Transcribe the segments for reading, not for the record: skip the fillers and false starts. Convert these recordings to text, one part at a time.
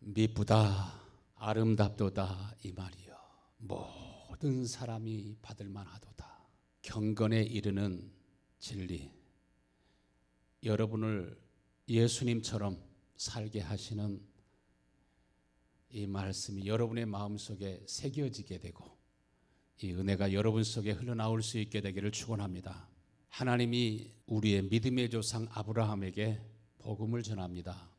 미쁘다 아름답도다 이 말이요 모든 사람이 받을 만하도다. 경건에 이르는 진리, 여러분을 예수님처럼 살게 하시는 이 말씀이 여러분의 마음속에 새겨지게 되고 이 은혜가 여러분 속에 흘러나올 수 있게 되기를 축원합니다. 하나님이 우리의 믿음의 조상 아브라함에게 복음을 전합니다.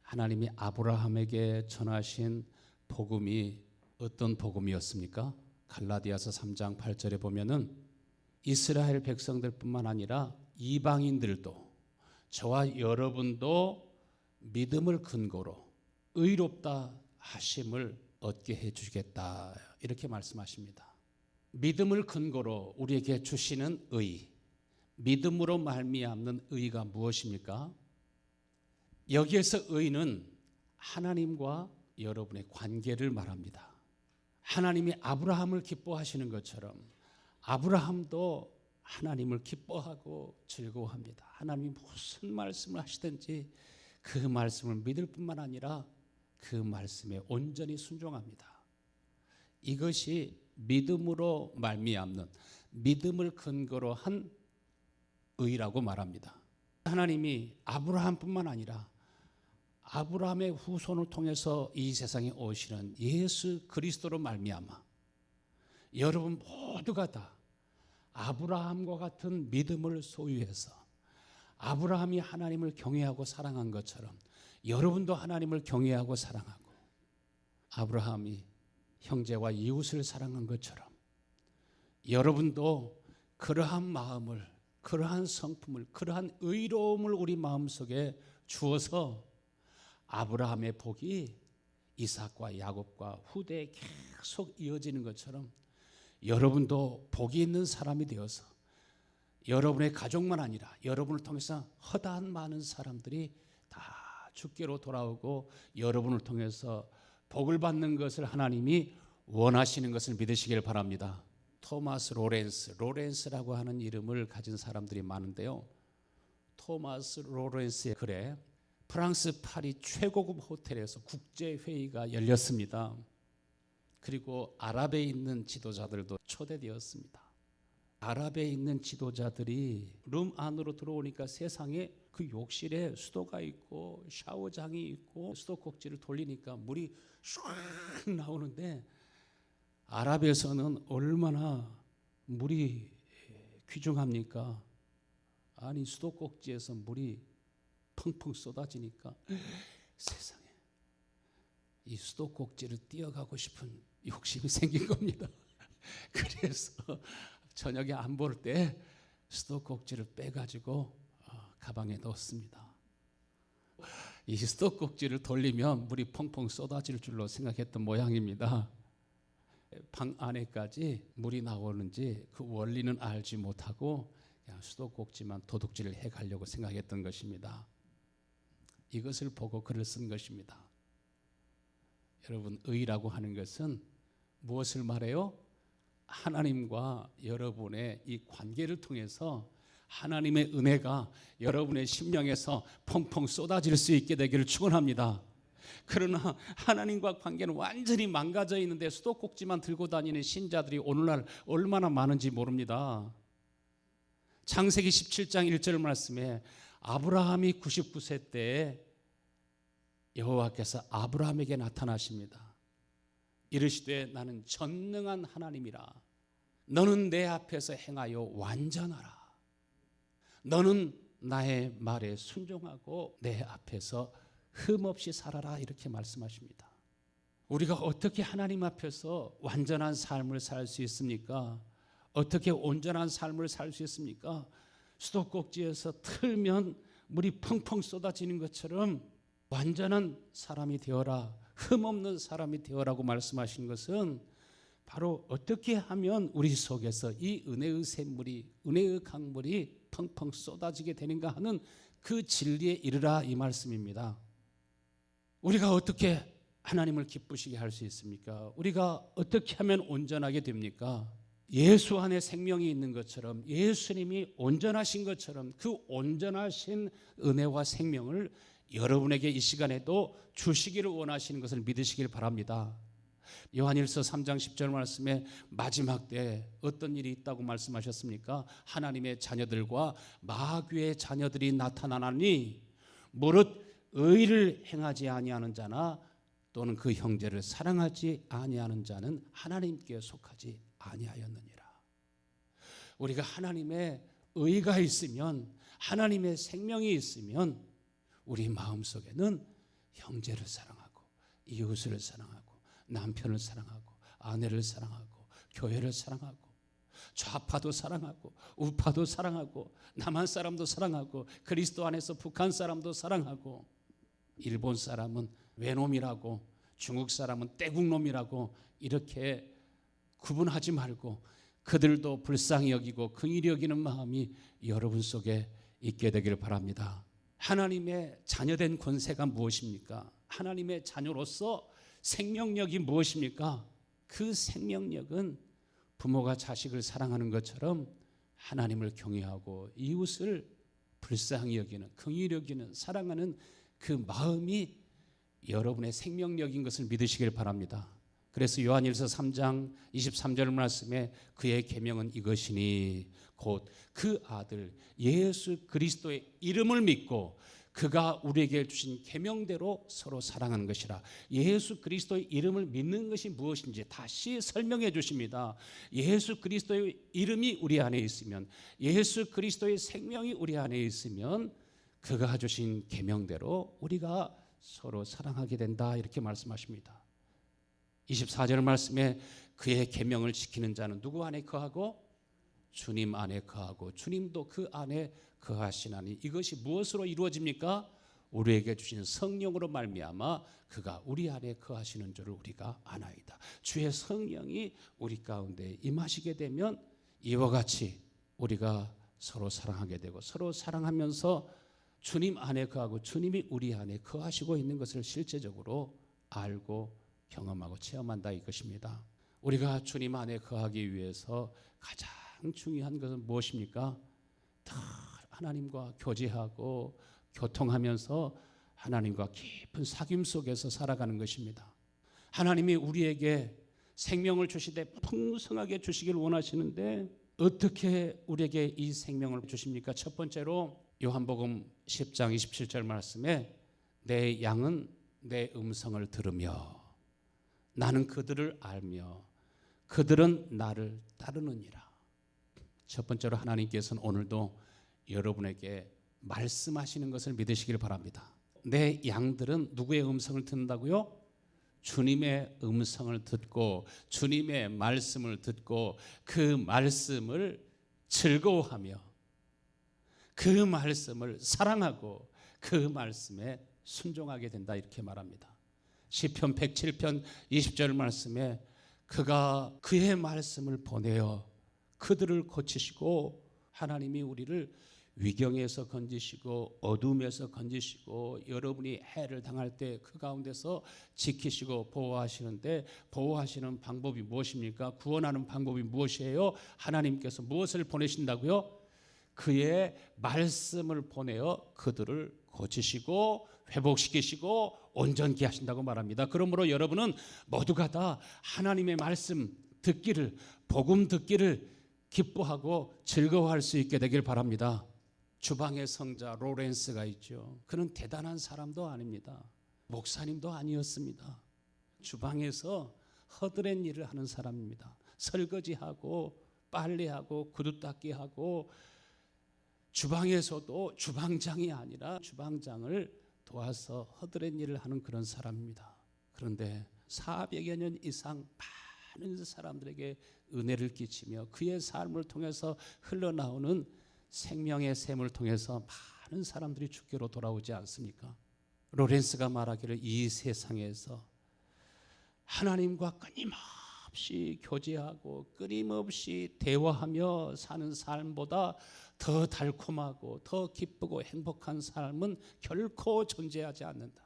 하나님이 아브라함에게 전하신 복음이 어떤 복음이었습니까? 갈라디아서 3장 8절에 보면은 이스라엘 백성들뿐만 아니라 이방인들도 저와 여러분도 믿음을 근거로 의롭다 하심을 얻게 해주겠다 이렇게 말씀하십니다. 믿음을 근거로 우리에게 주시는 의, 믿음으로 말미암는 의가 무엇입니까? 여기에서 의는 하나님과 여러분의 관계를 말합니다. 하나님이 아브라함을 기뻐하시는 것처럼 아브라함도 하나님을 기뻐하고 즐거워합니다. 하나님이 무슨 말씀을 하시든지 그 말씀을 믿을 뿐만 아니라 그 말씀에 온전히 순종합니다. 이것이 믿음으로 말미암는, 믿음을 근거로 한 의라고 말합니다. 하나님이 아브라함뿐만 아니라 아브라함의 후손을 통해서 이 세상에 오시는 예수 그리스도로 말미암아 여러분 모두가 다 아브라함과 같은 믿음을 소유해서 아브라함이 하나님을 경외하고 사랑한 것처럼 여러분도 하나님을 경외하고 사랑하고 아브라함이 형제와 이웃을 사랑한 것처럼 여러분도 그러한 마음을, 그러한 성품을, 그러한 의로움을 우리 마음속에 주어서 아브라함의 복이 이삭과 야곱과 후대에 계속 이어지는 것처럼 여러분도 복이 있는 사람이 되어서 여러분의 가족만 아니라 여러분을 통해서 허다한 많은 사람들이 다 주께로 돌아오고 여러분을 통해서 복을 받는 것을 하나님이 원하시는 것을 믿으시길 바랍니다. 토마스 로렌스라고 하는 이름을 가진 사람들이 많은데요. 토마스 로렌스의 글에 프랑스 파리 최고급 호텔에서 국제회의가 열렸습니다. 그리고 아랍에 있는 지도자들도 초대되었습니다. 아랍에 있는 지도자들이 룸 안으로 들어오니까 세상에 그 욕실에 수도가 있고 샤워장이 있고 수도꼭지를 돌리니까 물이 슉 나오는데 아랍에서는 얼마나 물이 귀중합니까? 아니 수도꼭지에서 물이 펑펑 쏟아지니까 세상에 이 수도꼭지를 뛰어가고 싶은 욕심이 생긴 겁니다. 그래서 저녁에 안 볼 때 수도꼭지를 빼가지고 가방에 넣었습니다. 이 수도꼭지를 돌리면 물이 펑펑 쏟아질 줄로 생각했던 모양입니다. 방 안에까지 물이 나오는지 그 원리는 알지 못하고 그냥 수도꼭지만 도둑질을 해가려고 생각했던 것입니다. 이것을 보고 글을 쓴 것입니다. 여러분, 의라고 하는 것은 무엇을 말해요? 하나님과 여러분의 이 관계를 통해서 하나님의 은혜가 여러분의 심령에서 펑펑 쏟아질 수 있게 되기를 축원합니다. 그러나 하나님과 관계는 완전히 망가져 있는데 수도꼭지만 들고 다니는 신자들이 오늘날 얼마나 많은지 모릅니다. 창세기 17장 1절 말씀에 아브라함이 99세 때에 여호와께서 아브라함에게 나타나십니다. 이르시되 나는 전능한 하나님이라. 너는 내 앞에서 행하여 완전하라. 너는 나의 말에 순종하고 내 앞에서 흠없이 살아라. 이렇게 말씀하십니다. 우리가 어떻게 하나님 앞에서 완전한 삶을 살 수 있습니까? 어떻게 온전한 삶을 살 수 있습니까? 수도꼭지에서 틀면 물이 펑펑 쏟아지는 것처럼 완전한 사람이 되어라, 흠없는 사람이 되어라고 말씀하신 것은 바로 어떻게 하면 우리 속에서 이 은혜의 샘물이, 은혜의 강물이 펑펑 쏟아지게 되는가 하는 그 진리에 이르라 이 말씀입니다. 우리가 어떻게 하나님을 기쁘시게 할 수 있습니까? 우리가 어떻게 하면 온전하게 됩니까? 예수 안에 생명이 있는 것처럼 예수님이 온전하신 것처럼 그 온전하신 은혜와 생명을 여러분에게 이 시간에도 주시기를 원하시는 것을 믿으시길 바랍니다. 요한일서 3장 10절 말씀에 마지막 때에 어떤 일이 있다고 말씀하셨습니까? 하나님의 자녀들과 마귀의 자녀들이 나타나나니 무릇 의를 행하지 아니하는 자나 또는 그 형제를 사랑하지 아니하는 자는 하나님께 속하지 아니하였느니라. 우리가 하나님의 의가 있으면, 하나님의 생명이 있으면 우리 마음속에는 형제를 사랑하고 이웃을 사랑하고 남편을 사랑하고 아내를 사랑하고 교회를 사랑하고 좌파도 사랑하고 우파도 사랑하고 남한 사람도 사랑하고 그리스도 안에서 북한 사람도 사랑하고 일본 사람은 외놈이라고 중국 사람은 떼국놈이라고 이렇게 구분하지 말고 그들도 불쌍히 여기고 긍휼히 여기는 마음이 여러분 속에 있게 되기를 바랍니다. 하나님의 자녀된 권세가 무엇입니까? 하나님의 자녀로서 생명력이 무엇입니까? 그 생명력은 부모가 자식을 사랑하는 것처럼 하나님을 경외하고 이웃을 불쌍히 여기는, 긍휼히 여기는, 사랑하는 그 마음이 여러분의 생명력인 것을 믿으시길 바랍니다. 그래서 요한일서 3장 23절 말씀에 그의 계명은 이것이니 곧 그 아들 예수 그리스도의 이름을 믿고 그가 우리에게 주신 계명대로 서로 사랑하는 것이라. 예수 그리스도의 이름을 믿는 것이 무엇인지 다시 설명해 주십니다. 예수 그리스도의 이름이 우리 안에 있으면, 예수 그리스도의 생명이 우리 안에 있으면 그가 주신 계명대로 우리가 서로 사랑하게 된다, 이렇게 말씀하십니다. 24절 말씀에 그의 계명을 지키는 자는 누구 안에 거하고? 주님 안에 거하고 주님도 그 안에 거하시나니. 이것이 무엇으로 이루어집니까? 우리에게 주신 성령으로 말미암아 그가 우리 안에 거하시는 줄을 우리가 아나이다. 주의 성령이 우리 가운데 임하시게 되면 이와 같이 우리가 서로 사랑하게 되고 서로 사랑하면서 주님 안에 거하고 주님이 우리 안에 거하시고 있는 것을 실제적으로 알고 경험하고 체험한다, 이것입니다. 우리가 주님 안에 거하기 위해서 가장 중요한 것은 무엇입니까? 다 하나님과 교제하고 교통하면서 하나님과 깊은 사귐 속에서 살아가는 것입니다. 하나님이 우리에게 생명을 주시되 풍성하게 주시길 원하시는데 어떻게 우리에게 이 생명을 주십니까? 첫 번째로 요한복음 10장 27절 말씀에 내 양은 내 음성을 들으며 나는 그들을 알며 그들은 나를 따르느니라. 첫 번째로 하나님께서는 오늘도 여러분에게 말씀하시는 것을 믿으시길 바랍니다. 내 양들은 누구의 음성을 듣는다고요? 주님의 음성을 듣고 주님의 말씀을 듣고 그 말씀을 즐거워하며 그 말씀을 사랑하고 그 말씀에 순종하게 된다, 이렇게 말합니다. 시편 107편 20절 말씀에 그가 그의 말씀을 보내어 그들을 고치시고, 하나님이 우리를 위경에서 건지시고 어둠에서 건지시고 여러분이 해를 당할 때 그 가운데서 지키시고 보호하시는데, 보호하시는 방법이 무엇입니까? 구원하는 방법이 무엇이에요? 하나님께서 무엇을 보내신다고요? 그의 말씀을 보내어 그들을 고치시고 회복시키시고 온전케 하신다고 말합니다. 그러므로 여러분은 모두가 다 하나님의 말씀 듣기를, 복음 듣기를 기뻐하고 즐거워할 수 있게 되길 바랍니다. 주방의 성자 로렌스가 있죠. 그는 대단한 사람도 아닙니다. 목사님도 아니었습니다. 주방에서 허드렛 일을 하는 사람입니다. 설거지하고 빨래하고 구두 닦기하고, 주방에서도 주방장이 아니라 주방장을 도와서 허드렛 일을 하는 그런 사람입니다. 그런데 400여 년 이상 많은 사람들에게 은혜를 끼치며 그의 삶을 통해서 흘러나오는 생명의 샘을 통해서 많은 사람들이 주께로 돌아오지 않습니까? 로렌스가 말하기를 이 세상에서 하나님과 끊임없이 교제하고 끊임없이 대화하며 사는 삶보다 더 달콤하고 더 기쁘고 행복한 삶은 결코 존재하지 않는다.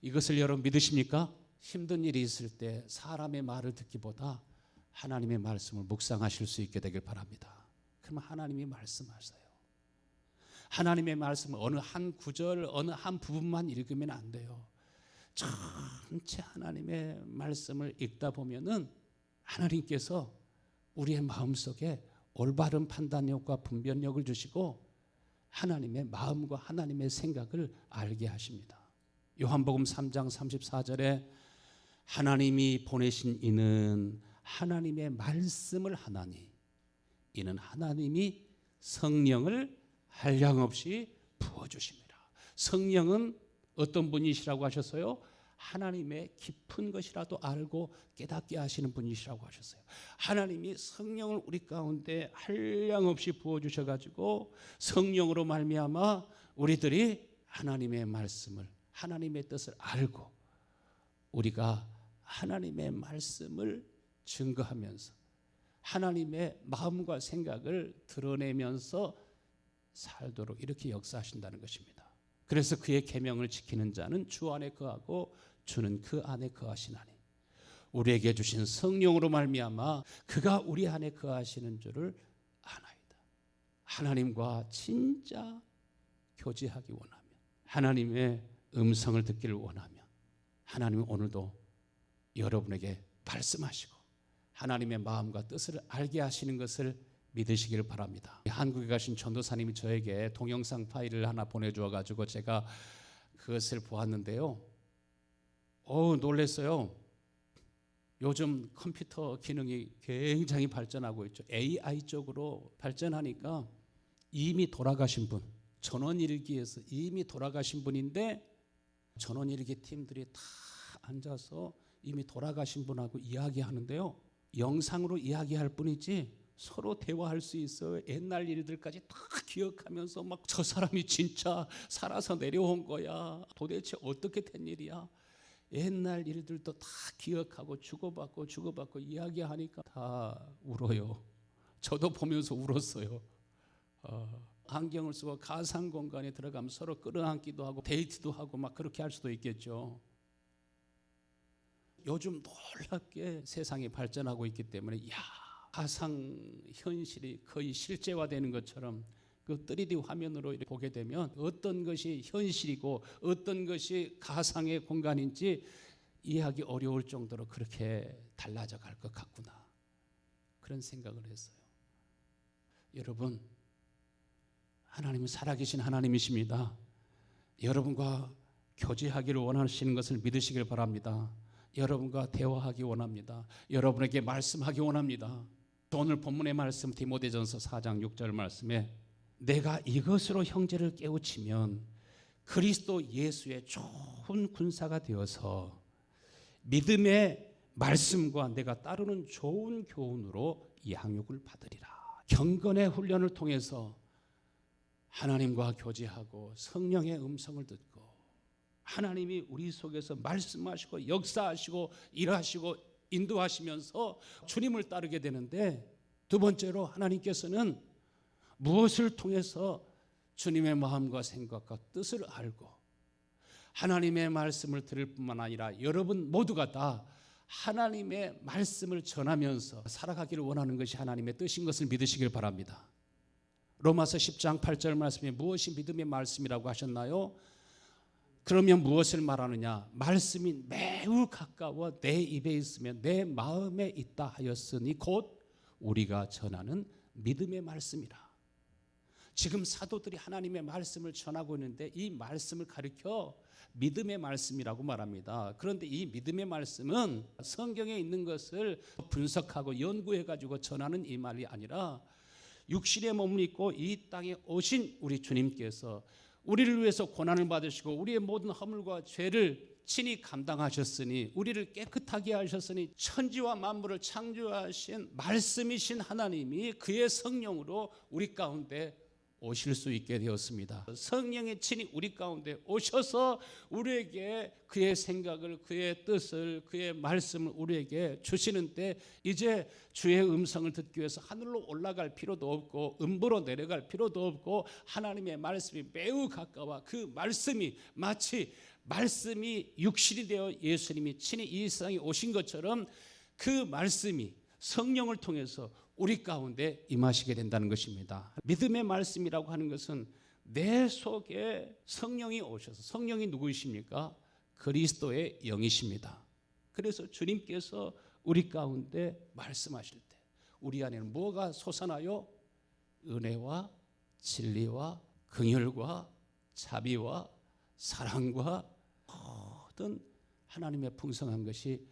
이것을 여러분 믿으십니까? 힘든 일이 있을 때 사람의 말을 듣기보다 하나님의 말씀을 묵상하실 수 있게 되길 바랍니다. 그러면 하나님이 말씀하세요. 하나님의 말씀을 어느 한 구절, 어느 한 부분만 읽으면 안 돼요. 전체 하나님의 말씀을 읽다 보면은 하나님께서 우리의 마음속에 올바른 판단력과 분별력을 주시고 하나님의 마음과 하나님의 생각을 알게 하십니다. 요한복음 3장 34절에 하나님이 보내신 이는 하나님의 말씀을 하나니 이는 하나님이 성령을 한량없이 부어주십니다. 성령은 어떤 분이시라고 하셨어요? 하나님의 깊은 것이라도 알고 깨닫게 하시는 분이시라고 하셨어요. 하나님이 성령을 우리 가운데 한량없이 부어주셔가지고 성령으로 말미암아 우리들이 하나님의 말씀을, 하나님의 뜻을 알고 우리가 하나님의 말씀을 증거하면서 하나님의 마음과 생각을 드러내면서 살도록 이렇게 역사하신다는 것입니다. 그래서 그의 계명을 지키는 자는 주 안에 거하고 주는 그 안에 거하시나니 우리에게 주신 성령으로 말미암아 그가 우리 안에 거하시는 줄을 아나이다. 하나님과 진짜 교제하기 원하면, 하나님의 음성을 듣기를 원하면 하나님은 오늘도 여러분에게 말씀하시고 하나님의 마음과 뜻을 알게 하시는 것을 믿으시기를 바랍니다. 한국에 가신 전도사님이 저에게 동영상 파일을 하나 보내주어가지고 제가 그것을 보았는데요. 놀랐어요. 요즘 컴퓨터 기능이 굉장히 발전하고 있죠. AI 쪽으로 발전하니까 이미 돌아가신 분, 전원일기에서 이미 돌아가신 분인데 전원일기 팀들이 다 앉아서 이미 돌아가신 분하고 이야기하는데요. 영상으로 이야기할 뿐이지 서로 대화할 수 있어요. 옛날 일들까지 다 기억하면서 막 저 사람이 진짜 살아서 내려온 거야. 도대체 어떻게 된 일이야. 옛날 일들도 다 기억하고 주고받고 이야기하니까 다 울어요. 저도 보면서 울었어요. 안경을 쓰고 가상 공간에 들어가면 서로 끌어안기도 하고 데이트도 하고 막 그렇게 할 수도 있겠죠. 요즘 놀랍게 세상이 발전하고 있기 때문에 가상 현실이 거의 실제화되는 것처럼 그 3D 화면으로 이렇게 보게 되면 어떤 것이 현실이고 어떤 것이 가상의 공간인지 이해하기 어려울 정도로 그렇게 달라져 갈 것 같구나, 그런 생각을 했어요. 여러분, 하나님은 살아계신 하나님이십니다. 여러분과 교제하기를 원하시는 것을 믿으시길 바랍니다. 여러분과 대화하기 원합니다. 여러분에게 말씀하기 원합니다. 오늘 본문의 말씀 디모데전서 4장 6절 말씀에 내가 이것으로 형제를 깨우치면 그리스도 예수의 좋은 군사가 되어서 믿음의 말씀과 내가 따르는 좋은 교훈으로 양육을 받으리라. 경건의 훈련을 통해서 하나님과 교제하고 성령의 음성을 듣고 하나님이 우리 속에서 말씀하시고 역사하시고 일하시고 인도하시면서 주님을 따르게 되는데, 두 번째로 하나님께서는 무엇을 통해서 주님의 마음과 생각과 뜻을 알고 하나님의 말씀을 들을 뿐만 아니라 여러분 모두가 다 하나님의 말씀을 전하면서 살아가기를 원하는 것이 하나님의 뜻인 것을 믿으시길 바랍니다. 로마서 10장 8절 말씀에 무엇이 믿음의 말씀이라고 하셨나요? 그러면 무엇을 말하느냐? 말씀이 매우 가까워 내 입에 있으면 내 마음에 있다 하였으니 곧 우리가 전하는 믿음의 말씀이라. 지금 사도들이 하나님의 말씀을 전하고 있는데 이 말씀을 가리켜 믿음의 말씀이라고 말합니다. 그런데 이 믿음의 말씀은 성경에 있는 것을 분석하고 연구해가지고 전하는 이 말이 아니라 육신의 몸을 입고 이 땅에 오신 우리 주님께서 우리를 위해서 고난을 받으시고 우리의 모든 허물과 죄를 친히 감당하셨으니 우리를 깨끗하게 하셨으니 천지와 만물을 창조하신 말씀이신 하나님이 그의 성령으로 우리 가운데 오실 수 있게 되었습니다. 성령이 친히 우리 가운데 오셔서 우리에게 그의 생각을, 그의 뜻을, 그의 말씀을 우리에게 주시는데 이제 주의 음성을 듣기 위해서 하늘로 올라갈 필요도 없고 음부로 내려갈 필요도 없고 하나님의 말씀이 매우 가까워 그 말씀이 마치 말씀이 육신이 되어 예수님이 친히 이 세상에 오신 것처럼 그 말씀이 성령을 통해서 우리 가운데 임하시게 된다는 것입니다. 믿음의 말씀이라고 하는 것은 내 속에 성령이 오셔서, 성령이 누구이십니까? 그리스도의 영이십니다. 그래서 주님께서 우리 가운데 말씀하실 때 우리 안에는 뭐가 솟아나요? 은혜와 진리와 긍휼과 자비와 사랑과 모든 하나님의 풍성한 것이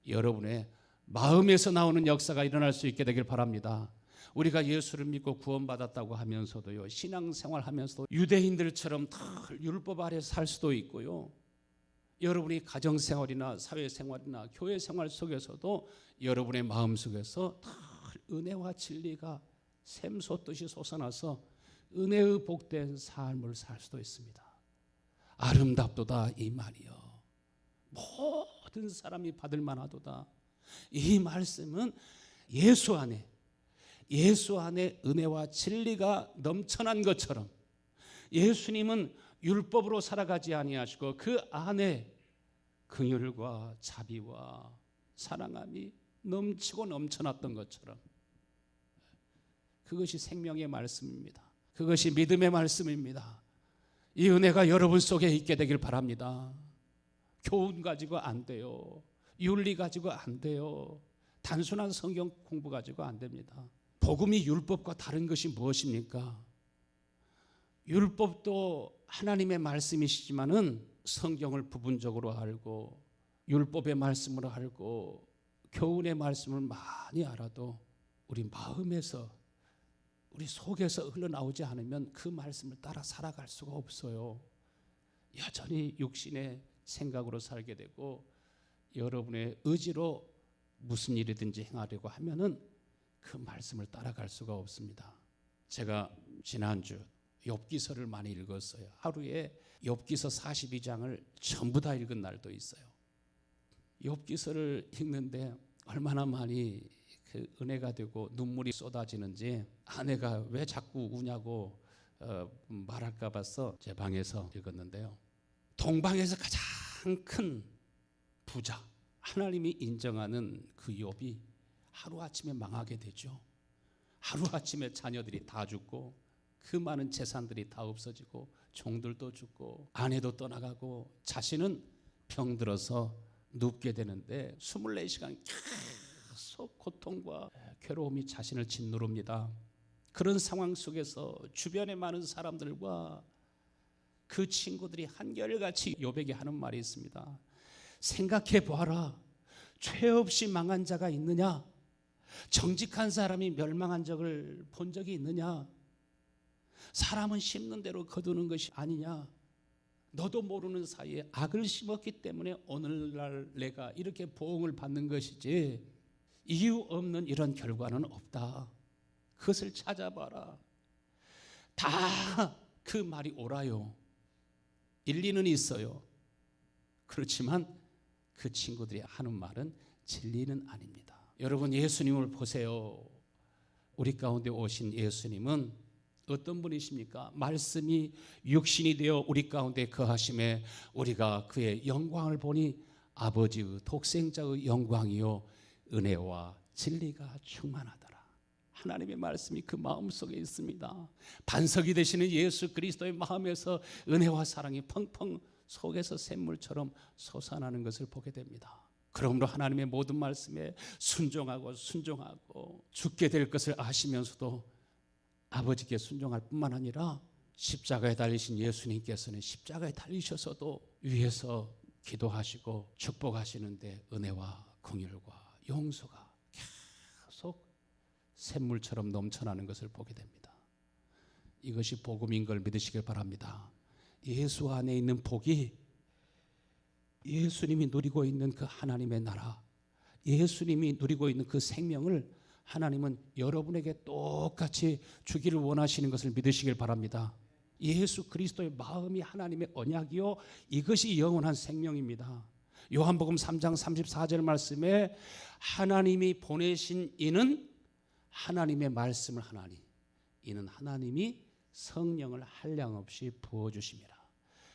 여러분의 마음에서 나오는 역사가 일어날 수 있게 되길 바랍니다. 우리가 예수를 믿고 구원받았다고 하면서도요, 신앙생활 하면서도 유대인들처럼 다 율법 아래 살 수도 있고요, 여러분이 가정생활이나 사회생활이나 교회생활 속에서도 여러분의 마음속에서 다 은혜와 진리가 샘솟듯이 솟아나서 은혜의 복된 삶을 살 수도 있습니다. 아름답도다 이 말이요, 모든 사람이 받을 만하도다. 이 말씀은 예수 안에 은혜와 진리가 넘쳐난 것처럼 예수님은 율법으로 살아가지 아니하시고 그 안에 긍휼과 자비와 사랑함이 넘치고 넘쳐났던 것처럼, 그것이 생명의 말씀입니다. 그것이 믿음의 말씀입니다. 이 은혜가 여러분 속에 있게 되길 바랍니다. 교훈 가지고 안 돼요. 윤리 가지고 안 돼요. 단순한 성경 공부 가지고 안 됩니다. 복음이 율법과 다른 것이 무엇입니까? 율법도 하나님의 말씀이시지만은 성경을 부분적으로 알고 율법의 말씀을 알고 교훈의 말씀을 많이 알아도 우리 마음에서, 우리 속에서 흘러나오지 않으면 그 말씀을 따라 살아갈 수가 없어요. 여전히 육신의 생각으로 살게 되고 여러분의 의지로 무슨 일이든지 행하려고 하면은 그 말씀을 따라갈 수가 없습니다. 제가 지난주 욥기서를 많이 읽었어요. 하루에 욥기서 42장을 전부 다 읽은 날도 있어요. 욥기서를 읽는데 얼마나 많이 그 은혜가 되고 눈물이 쏟아지는지, 아내가 왜 자꾸 우냐고 말할까 봐서 제 방에서 읽었는데요. 동방에서 가장 큰 부자, 하나님이 인정하는 그 욥이 하루아침에 망하게 되죠. 하루아침에 자녀들이 다 죽고 그 많은 재산들이 다 없어지고 종들도 죽고 아내도 떠나가고 자신은 병들어서 눕게 되는데 24시간 계속 고통과 괴로움이 자신을 짓누릅니다. 그런 상황 속에서 주변에 많은 사람들과 그 친구들이 한결같이 욥에게 하는 말이 있습니다. 생각해 보아라. 죄 없이 망한 자가 있느냐? 정직한 사람이 멸망한 적을 본 적이 있느냐? 사람은 심는 대로 거두는 것이 아니냐? 너도 모르는 사이에 악을 심었기 때문에 오늘날 내가 이렇게 보응을 받는 것이지 이유 없는 이런 결과는 없다. 그것을 찾아봐라. 다 그 말이 옳아요. 일리는 있어요. 그렇지만 그 친구들이 하는 말은 진리는 아닙니다. 여러분, 예수님을 보세요. 우리 가운데 오신 예수님은 어떤 분이십니까? 말씀이 육신이 되어 우리 가운데 거하심에 우리가 그의 영광을 보니 아버지의 독생자의 영광이요 은혜와 진리가 충만하더라. 하나님의 말씀이 그 마음속에 있습니다. 반석이 되시는 예수 그리스도의 마음에서 은혜와 사랑이 펑펑 속에서 샘물처럼 솟아나는 것을 보게 됩니다. 그러므로 하나님의 모든 말씀에 순종하고 죽게 될 것을 아시면서도 아버지께 순종할 뿐만 아니라 십자가에 달리신 예수님께서는 십자가에 달리셔서도 위에서 기도하시고 축복하시는데 은혜와 긍휼과 용서가 계속 샘물처럼 넘쳐나는 것을 보게 됩니다. 이것이 복음인 걸 믿으시길 바랍니다. 예수 안에 있는 복이, 예수님이 누리고 있는 그 하나님의 나라, 예수님이 누리고 있는 그 생명을 하나님은 여러분에게 똑같이 주기를 원하시는 것을 믿으시길 바랍니다. 예수 그리스도의 마음이 하나님의 언약이요 이것이 영원한 생명입니다. 요한복음 3장 34절 말씀에 하나님이 보내신 이는 하나님의 말씀을 하나니 이는 하나님이 성령을 한량없이 부어주심이라.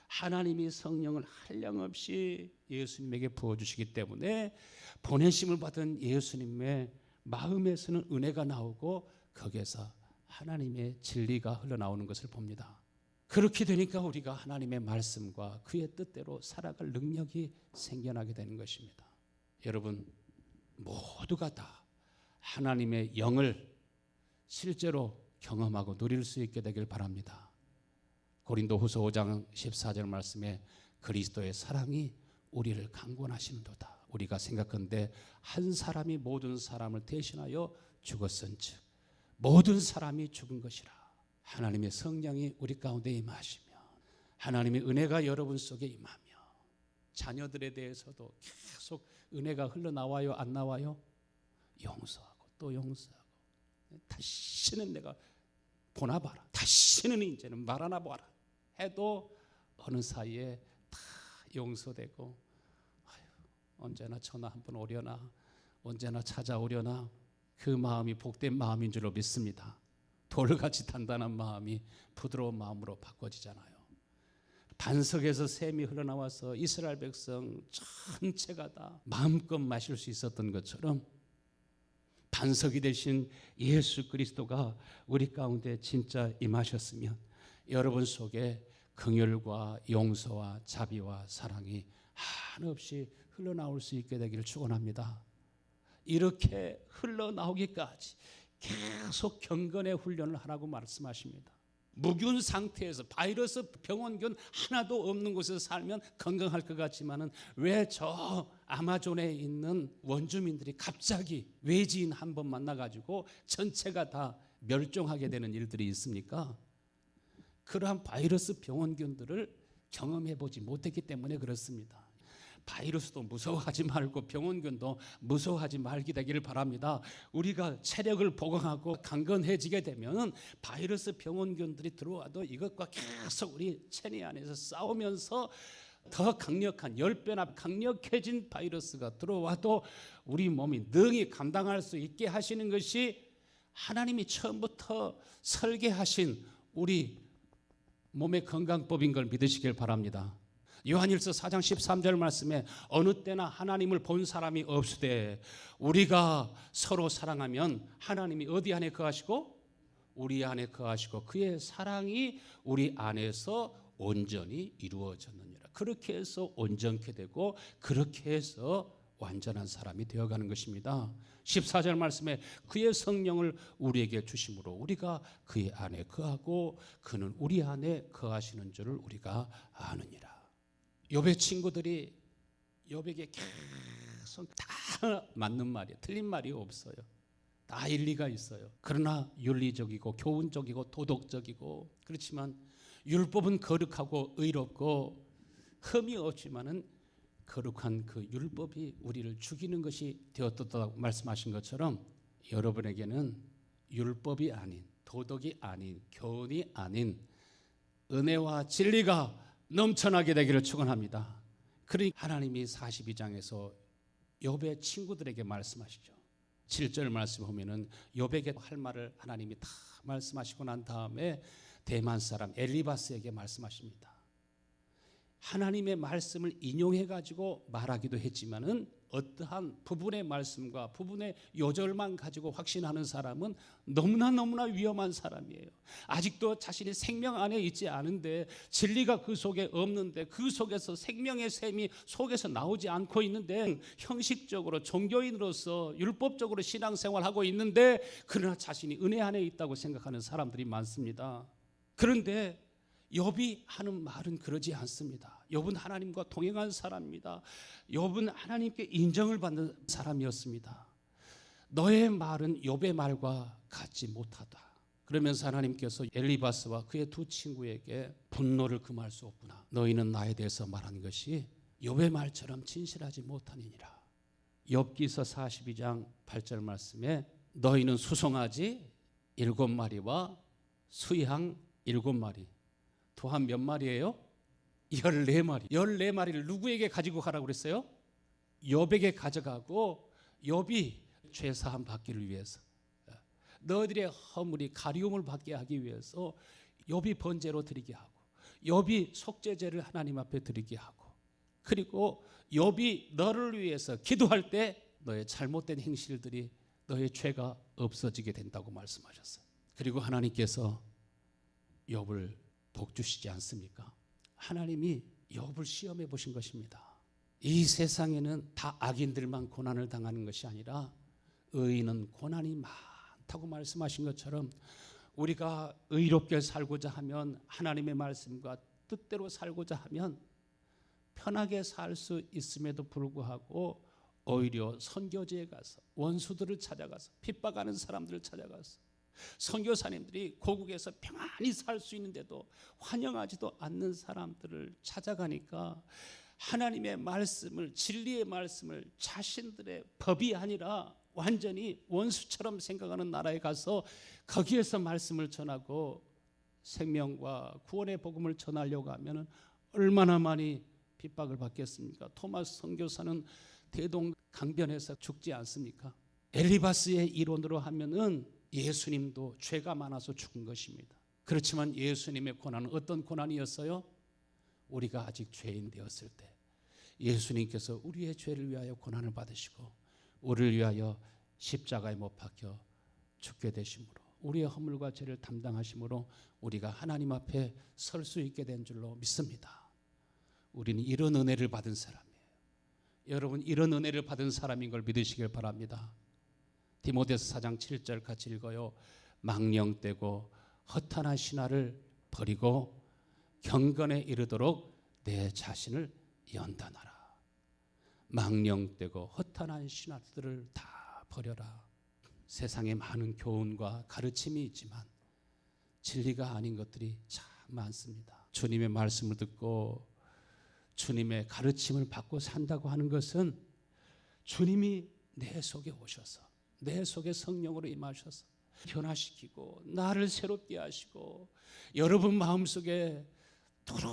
하나님이 성령을 한량없이 예수님에게 부어주시기 때문에 보내심을 받은 예수님의 마음에서는 은혜가 나오고 거기에서 하나님의 진리가 흘러나오는 것을 봅니다. 그렇게 되니까 우리가 하나님의 말씀과 그의 뜻대로 살아갈 능력이 생겨나게 되는 것입니다. 여러분 모두가 다 하나님의 영을 실제로 경험하고 누릴 수 있게 되길 바랍니다. 고린도후서 5장 14절 말씀에 그리스도의 사랑이 우리를 강권하시는도다. 우리가 생각하는데 한 사람이 모든 사람을 대신하여 죽었은즉 모든 사람이 죽은 것이라. 하나님의 성령이 우리 가운데 임하시며 하나님의 은혜가 여러분 속에 임하며 자녀들에 대해서도 계속 은혜가 흘러나와요, 안 나와요? 용서하고 또 용서하고 다시는 내가 보나봐라, 다시는 이제는 말하나 봐라 해도 어느 사이에 다 용서되고 언제나 전화 한번 오려나, 언제나 찾아오려나, 그 마음이 복된 마음인 줄로 믿습니다. 돌같이 단단한 마음이 부드러운 마음으로 바꿔지잖아요. 반석에서 샘이 흘러나와서 이스라엘 백성 전체가 다 마음껏 마실 수 있었던 것처럼 반석이 되신 예수 그리스도가 우리 가운데 진짜 임하셨으면 여러분 속에 긍휼과 용서와 자비와 사랑이 한없이 흘러나올 수 있게 되기를 축원합니다. 이렇게 흘러나오기까지 계속 경건의 훈련을 하라고 말씀하십니다. 무균 상태에서 바이러스 병원균 하나도 없는 곳에서 살면 건강할 것 같지만은 왜 저 아마존에 있는 원주민들이 갑자기 외지인 한 번 만나가지고 전체가 다 멸종하게 되는 일들이 있습니까? 그러한 바이러스 병원균들을 경험해보지 못했기 때문에 그렇습니다. 바이러스도 무서워하지 말고 병원균도 무서워하지 말게 되기를 바랍니다. 우리가 체력을 보강하고 강건해지게 되면 바이러스 병원균들이 들어와도 이것과 계속 우리 체내 안에서 싸우면서 더 강력한 10배나 강력해진 바이러스가 들어와도 우리 몸이 능히 감당할 수 있게 하시는 것이 하나님이 처음부터 설계하신 우리 몸의 건강법인 걸 믿으시길 바랍니다. 요한일서 4장 13절 말씀에 어느 때나 하나님을 본 사람이 없으되 우리가 서로 사랑하면 하나님이 어디 안에 거하시고 우리 안에 거하시고 그의 사랑이 우리 안에서 온전히 이루어졌느니라. 그렇게 해서 온전케 되고 그렇게 해서 완전한 사람이 되어가는 것입니다. 14절 말씀에 그의 성령을 우리에게 주심으로 우리가 그의 안에 거하고 그는 우리 안에 거하시는 줄을 우리가 아느니라. 욥의 친구들이 욥에게 계속 다 맞는 말이에요. 틀린 말이 없어요. 다 일리가 있어요. 그러나 윤리적이고 교훈적이고 도덕적이고 그렇지만 율법은 거룩하고 의롭고 흠이 없지만은 거룩한 그 율법이 우리를 죽이는 것이 되었다고 말씀하신 것처럼 여러분에게는 율법이 아닌 도덕이 아닌 교훈이 아닌 은혜와 진리가 넘쳐나게 되기를 축원합니다. 그러니 하나님이 42장에서 욥의 친구들에게 말씀하시죠. 7절 말씀 보면은 욥에게 할 말을 하나님이 다 말씀하시고 난 다음에 대만 사람 엘리바스에게 말씀하십니다. 하나님의 말씀을 인용해 가지고 말하기도 했지만은 어떠한 부분의 말씀과 부분의 요절만 가지고 확신하는 사람은 너무나 위험한 사람이에요. 아직도 자신이 생명 안에 있지 않은데 진리가 그 속에 없는데 그 속에서 생명의 샘이 속에서 나오지 않고 있는데 형식적으로 종교인으로서 율법적으로 신앙생활하고 있는데 그러나 자신이 은혜 안에 있다고 생각하는 사람들이 많습니다. 그런데 욥이 하는 말은 그러지 않습니다. 욥은 하나님과 동행한 사람입니다. 욥은 하나님께 인정을 받는 사람이었습니다. 너의 말은 욥의 말과 같지 못하다. 그러면서 하나님께서 엘리바스와 그의 두 친구에게 분노를 금할 수 없구나. 너희는 나에 대해서 말한 것이 욥의 말처럼 진실하지 못하니라. 욥기서 42장 8절 말씀에 너희는 수송아지 7마리와 수양 7마리 또한 몇 마리예요? 14마리. 14마리를 누구에게 가지고 가라고 그랬어요? 욥에게 가져가고 욥이 죄사함 받기를 위해서 너희들의 허물이 가리움을 받게 하기 위해서 욥이 번제로 드리게 하고 욥이 속죄제를 하나님 앞에 드리게 하고 그리고 욥이 너를 위해서 기도할 때 너의 잘못된 행실들이 너의 죄가 없어지게 된다고 말씀하셨어요. 그리고 하나님께서 욥을 복 주시지 않습니까? 하나님이 욥을 시험해 보신 것입니다. 이 세상에는 다 악인들만 고난을 당하는 것이 아니라 의인은 고난이 많다고 말씀하신 것처럼 우리가 의롭게 살고자 하면, 하나님의 말씀과 뜻대로 살고자 하면 편하게 살 수 있음에도 불구하고 오히려 선교지에 가서 원수들을 찾아가서 핍박하는 사람들을 찾아가서 선교사님들이 고국에서 평안히 살 수 있는데도 환영하지도 않는 사람들을 찾아가니까 하나님의 말씀을, 진리의 말씀을 자신들의 법이 아니라 완전히 원수처럼 생각하는 나라에 가서 거기에서 말씀을 전하고 생명과 구원의 복음을 전하려고 하면 얼마나 많이 핍박을 받겠습니까? 토마스 선교사는 대동강변에서 죽지 않습니까? 엘리바스의 이론으로 하면은 예수님도 죄가 많아서 죽은 것입니다. 그렇지만 예수님의 고난은 어떤 고난이었어요? 우리가 아직 죄인 되었을 때 예수님께서 우리의 죄를 위하여 고난을 받으시고 우리를 위하여 십자가에 못 박혀 죽게 되심으로, 우리의 허물과 죄를 담당하심으로 우리가 하나님 앞에 설 수 있게 된 줄로 믿습니다. 우리는 이런 은혜를 받은 사람이에요. 여러분, 이런 은혜를 받은 사람인 걸 믿으시길 바랍니다. 디모데서 4장 7절 같이 읽어요. 망령되고 허탄한 신화를 버리고 경건에 이르도록 내 자신을 연단하라. 망령되고 허탄한 신화들을 다 버려라. 세상에 많은 교훈과 가르침이 있지만 진리가 아닌 것들이 참 많습니다. 주님의 말씀을 듣고 주님의 가르침을 받고 산다고 하는 것은 주님이 내 속에 오셔서, 내 속에 성령으로 임하셔서 변화시키고 나를 새롭게 하시고 여러분 마음속에 도로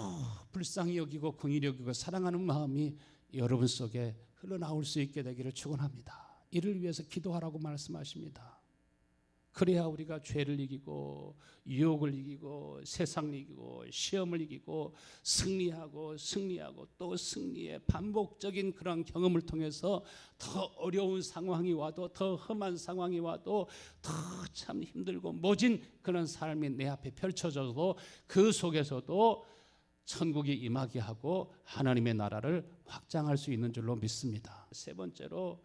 불쌍히 여기고 긍휼히 여기고 사랑하는 마음이 여러분 속에 흘러나올 수 있게 되기를 축원합니다. 이를 위해서 기도하라고 말씀하십니다. 그래야 우리가 죄를 이기고 유혹을 이기고 세상을 이기고 시험을 이기고 승리하고 또 승리의 반복적인 그런 경험을 통해서 더 어려운 상황이 와도, 더 험한 상황이 와도, 더 참 힘들고 모진 그런 삶이 내 앞에 펼쳐져도 그 속에서도 천국이 임하게 하고 하나님의 나라를 확장할 수 있는 줄로 믿습니다. 세 번째로,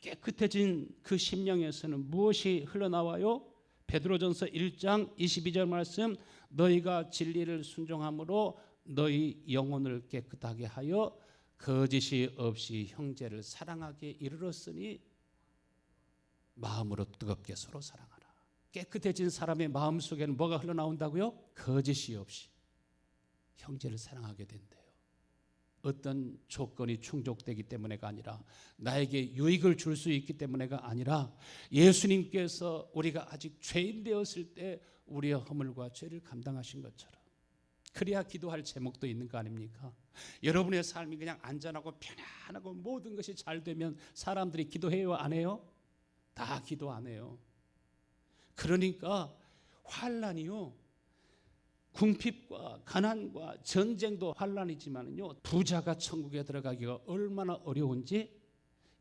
깨끗해진 그 심령에서는 무엇이 흘러나와요? 베드로전서 1장 22절 말씀, 너희가 진리를 순종함으로 너희 영혼을 깨끗하게 하여 거짓이 없이 형제를 사랑하게 이르렀으니 마음으로 뜨겁게 서로 사랑하라. 깨끗해진 사람의 마음 속에는 뭐가 흘러나온다고요? 거짓이 없이 형제를 사랑하게 된대요. 어떤 조건이 충족되기 때문에가 아니라, 나에게 유익을 줄 수 있기 때문에가 아니라, 예수님께서 우리가 아직 죄인 되었을 때 우리의 허물과 죄를 감당하신 것처럼, 그래야 기도할 제목도 있는 거 아닙니까? 여러분의 삶이 그냥 안전하고 편안하고 모든 것이 잘 되면 사람들이 기도해요, 안 해요? 다 기도 안 해요. 그러니까 환난이요, 궁핍과 가난과 전쟁도 환난이지만요, 부자가 천국에 들어가기가 얼마나 어려운지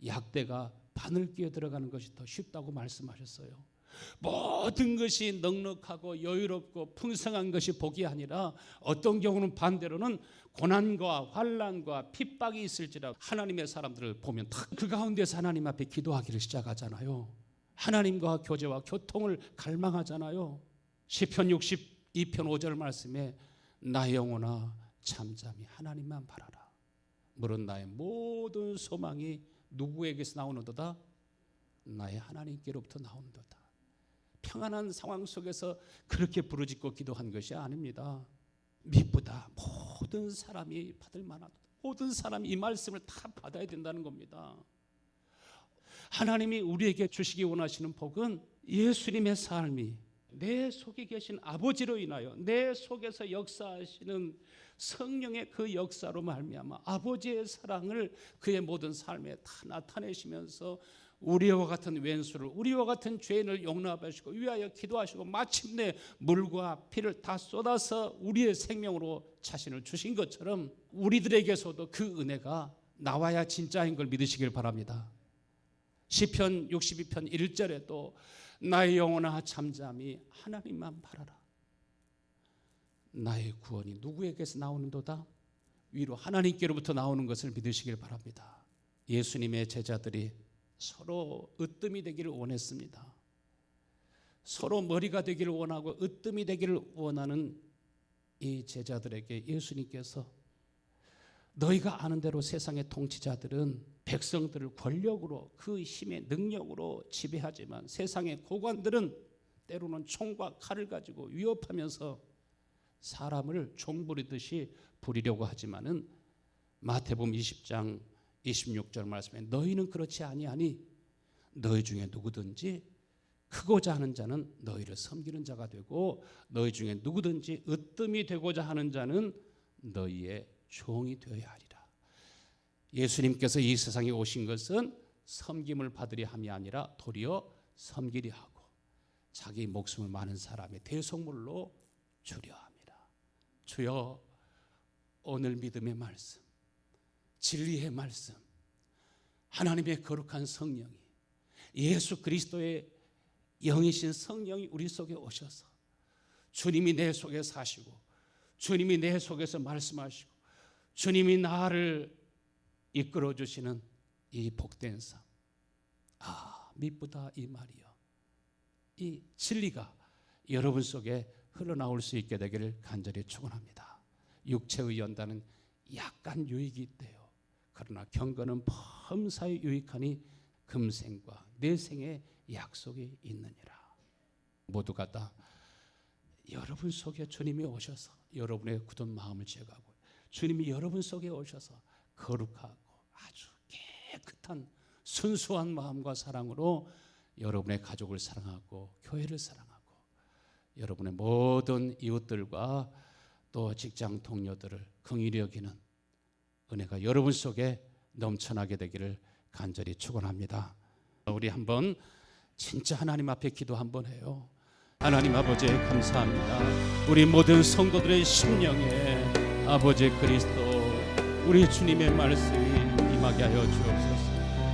약대가 바늘귀에 들어가는 것이 더 쉽다고 말씀하셨어요. 모든 것이 넉넉하고 여유롭고 풍성한 것이 복이 아니라 어떤 경우는 반대로는 고난과 환난과 핍박이 있을지라도 하나님의 사람들을 보면 다 그 가운데서 하나님 앞에 기도하기를 시작하잖아요. 하나님과 교제와 교통을 갈망하잖아요. 시편 62편 5절 말씀에 나의 영혼아 잠잠히 하나님만 바라라. 물은 나의 모든 소망이 누구에게서 나오는도다? 나의 하나님께로부터 나오는도다. 평안한 상황 속에서 그렇게 부르짖고 기도한 것이 아닙니다. 미쁘다. 모든 사람이 받을 만하다. 모든 사람이 이 말씀을 다 받아야 된다는 겁니다. 하나님이 우리에게 주시기 원하시는 복은 예수님의 삶이 내 속에 계신 아버지로 인하여 내 속에서 역사하시는 성령의 그 역사로 말미암아 아버지의 사랑을 그의 모든 삶에 다 나타내시면서 우리와 같은 왼수를, 우리와 같은 죄인을 용납하시고 위하여 기도하시고 마침내 물과 피를 다 쏟아서 우리의 생명으로 자신을 주신 것처럼 우리들에게서도 그 은혜가 나와야 진짜인 걸 믿으시길 바랍니다. 시편 62편 1절에도 나의 영혼아 잠잠히 하나님만 바라라. 나의 구원이 누구에게서 나오는도다? 위로 하나님께로부터 나오는 것을 믿으시길 바랍니다. 예수님의 제자들이 서로 으뜸이 되기를 원했습니다. 서로 머리가 되기를 원하고 으뜸이 되기를 원하는 이 제자들에게 예수님께서 너희가 아는 대로 세상의 통치자들은 백성들을 권력으로 그 힘의 능력으로 지배하지만 세상의 고관들은 때로는 총과 칼을 가지고 위협하면서 사람을 종부리듯이 부리려고 하지만은 마태복음 20장 26절 말씀에 너희는 그렇지 아니하니 너희 중에 누구든지 크고자 하는 자는 너희를 섬기는 자가 되고 너희 중에 누구든지 으뜸이 되고자 하는 자는 너희의 종이 되어야 하리라. 예수님께서 이 세상에 오신 것은 섬김을 받으려 함이 아니라 도리어 섬기려 하고 자기 목숨을 많은 사람의 대속물로 주려 합니다. 주여, 오늘 믿음의 말씀, 진리의 말씀, 하나님의 거룩한 성령이, 예수 그리스도의 영이신 성령이 우리 속에 오셔서 주님이 내 속에 사시고 주님이 내 속에서 말씀하시고 주님이 나를 이끌어 주시는 이 복된 삶, 미쁘다 이 말이요, 이 진리가 여러분 속에 흘러나올 수 있게 되기를 간절히 축원합니다. 육체의 연단은 약간 유익이 있대요. 그러나 경건은 범사에 유익하니 금생과 내생의 약속이 있느니라. 모두가 다 여러분 속에 주님이 오셔서 여러분의 굳은 마음을 제거하고 주님이 여러분 속에 오셔서 거룩하고 아주 깨끗한 순수한 마음과 사랑으로 여러분의 가족을 사랑하고 교회를 사랑하고 여러분의 모든 이웃들과 또 직장 동료들을 긍휼히 여기는 은혜가 여러분 속에 넘쳐나게 되기를 간절히 축원합니다. 우리 한번 진짜 하나님 앞에 기도 한번 해요. 하나님 아버지 감사합니다. 우리 모든 성도들의 심령에 아버지 그리스도 우리 주님의 말씀이 임하게 하여 주옵소서.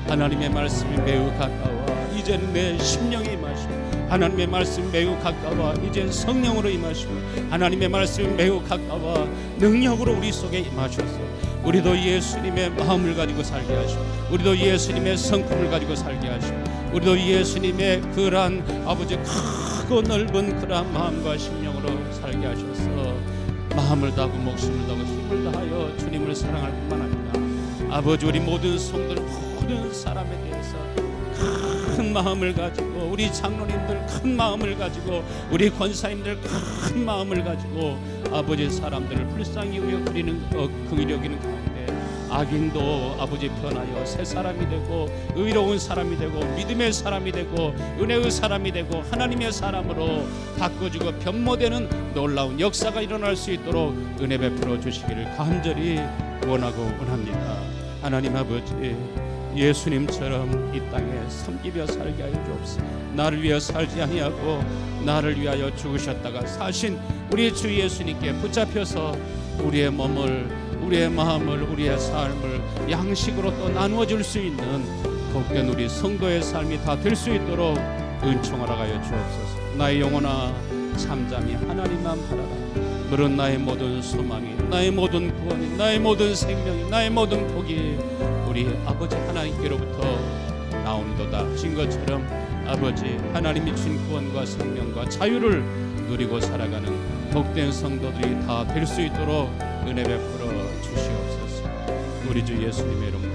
하나님의 말씀이 매우 가까워 이제는 내 심령이 임하시고 하나님의 말씀이 매우 가까워 이제 성령으로 임하시고 하나님의 말씀이 매우 가까워 능력으로 우리 속에 임하셔서 우리도 예수님의 마음을 가지고 살게 하시고 우리도 예수님의 성품을 가지고 살게 하시고 우리도 예수님의 그러한 아버지 크고 넓은 그러한 마음과 심령으로 살게 하셔서 마음을 다하고 목숨을 다하고 힘을 다하여 주님을 사랑할 뿐만 아니라 아버지 우리 모든 성도들 모든 사람에 대해서 큰 마음을 가지고 우리 장로님들 큰 마음을 가지고 우리 권사님들 큰 마음을 가지고 아버지 사람들을 불쌍히 여기는 긍휼히 여기는 가운데 악인도 아버지 변하여 새 사람이 되고 의로운 사람이 되고 믿음의 사람이 되고 은혜의 사람이 되고 하나님의 사람으로 바꿔주고 변모되는 놀라운 역사가 일어날 수 있도록 은혜 베풀어 주시기를 간절히 원하고 원합니다. 하나님 아버지 예수님처럼 이 땅에 섬기며 살게 하여 주옵소서. 나를 위하여 살지 아니하고 나를 위하여 죽으셨다가 사신 우리 주 예수님께 붙잡혀서 우리의 몸을 우리의 마음을 우리의 삶을 양식으로 또 나누어 줄 수 있는 복된 우리 성도의 삶이 다 될 수 있도록 은총하라 하여 주옵소서. 나의 영혼아 잠잠히 하나님만 바라라. 너는 나의 모든 소망이 나의 모든 구원이 나의 모든 생명이 나의 모든 복이 우리 아버지 하나님께로부터 나오는도다 하신 것처럼 아버지 하나님이 준 구원과 생명과 자유를 누리고 살아가는 복된 성도들이 다 될 수 있도록 은혜 베풀어 주시옵소서. 우리 주 예수님의 이름으로